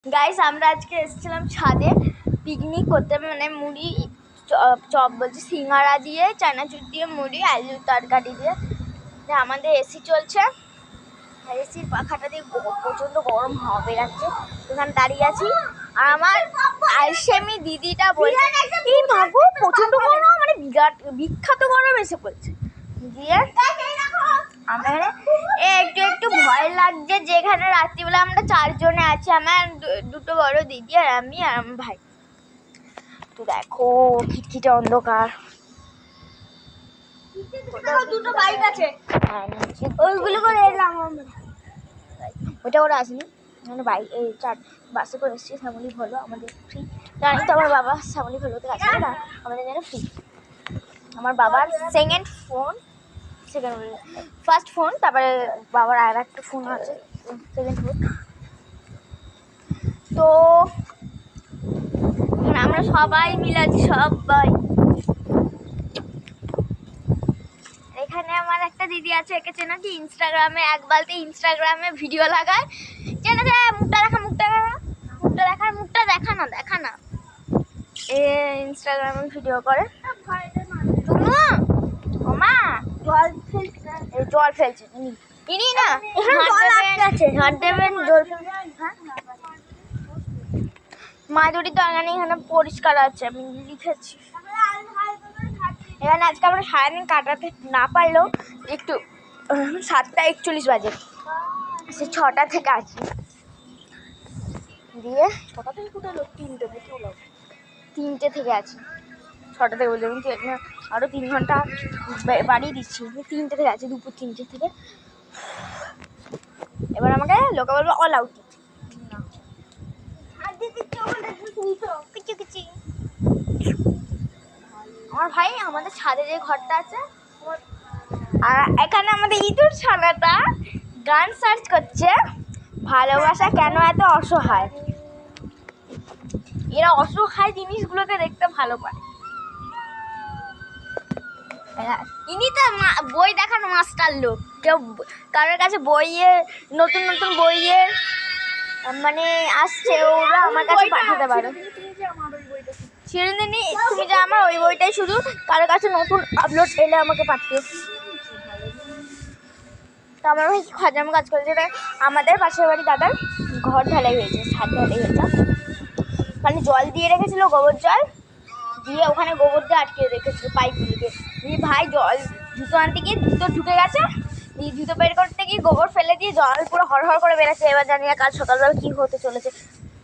Guys আমরা আজকে এসেছিলাম ছাদে পিকনিক করতে, মানে মুড়ি চপ বলছি, সিঙ্গারা দিয়ে, চানাচুর দিয়ে, মুড়ি আলু তরকারি দিয়ে। আমাদের এসি চলছে, এসির পাখাটা দিয়ে প্রচণ্ড গরম হাওয়া বেরাচ্ছে। ওখানে দাঁড়িয়ে আছি আর আমার আলসেমি দিদিটা বলছে এই ভাগো প্রচণ্ড গরম, মানে বিখ্যাত গরম এসে পড়ছে। দিয়ে আমরা এখানে একটু একটু ভয় লাগছে, যেখানে রাত্রিবেলা আমরা 4 জনে আছি, আমার দুটো বড় দিদি আর আমি আর আমার ভাই। তো দেখো খিটখিটে অন্ধকার, দুটো বাইক আছে, ওইগুলো করে এলাম আমরা। ওইটা ওরা আসেনি, মানে বাইক এই 4 বাসে করে এসেছি। শ্যামলী হলো আমাদের ফ্রি, জানি তো আমার বাবা শ্যামলী হলোতে আছে না, আমাদের জন্য ফ্রি। আমার বাবার ফার্স্ট ফোন, তারপরে বাবার আর একটা ফোন আছে, সেকেন্ড ফোন। তো আমরা সবাই মিলে আছি, সবাই। এখানে আমার একটা দিদি আছে, একে চেনা কি? ইনস্টাগ্রামে একবারতে ইনস্টাগ্রামে ভিডিও লাগায়, চেনা যায়। মুখটা দেখা না এ ইনস্টাগ্রামে ভিডিও করে। মা জল ফেলছে ইনি না, ঝাড় দেবেন জল ফেলছে। মাদুরি তো এখানে পরিষ্কার আছে, আমি লিখেছি। এখানে আজকে আমরা সারাদিন কাটাতে না পারলেও একটু 7টা 41 বাজে, সে 6টা থেকে আছি। দিয়ে 6টা থেকে কোথায় লোক 3টে থেকে আছি, 6টা থেকে বলতে কিন্তু আরও 3 ঘন্টা বাড়িয়ে দিচ্ছি। 3টে থেকে আছি, দুপুর 3টে থেকে। এবার আমাকে লোকে বলবো অল আউট। আমার ভাই আমাদের ছাদে যে ঘরটা আছে, আর এখানে আমাদের ইঁদুর ছানাটা গান সার্চ করছে, ভালোবাসা কেন এত অসহায়। এরা অসহায় জিনিসগুলোকে দেখতে ভালো পায়। ইনি তো বই দেখানো মাস্টার লোক, কেউ কারোর কাছে নতুন নতুন বইয়ের মানে আসছে, ওরা আমার কাছে পাঠাতে পারো। চিরদিনই তুমি যে আমার ওই বইটাই শুধু, কারোর কাছে নতুন আপলোড এলে আমাকে পাঠিও। তো আমার ভাই কি খজাম কাজ করেছে, আমাদের পাশের বাড়ি দাদার ঘর ঢালাই হয়েছে, ছাদ ঢালাই হয়েছে, মানে জল দিয়ে রেখেছিল, গোবর জল দিয়ে ওখানে গোবর দিয়ে আটকে রেখেছিল পাইপগুলোকে। দিয়ে ভাই জুতো আনতে গিয়ে জুতো ঢুকে গেছে, দিয়ে জুতো বের করতে গিয়ে গোবর ফেলে দিয়ে জল পুরো হরহর করে বেরোচ্ছে। এবার জানি না কাল সকালবেলা কী হতে চলেছে।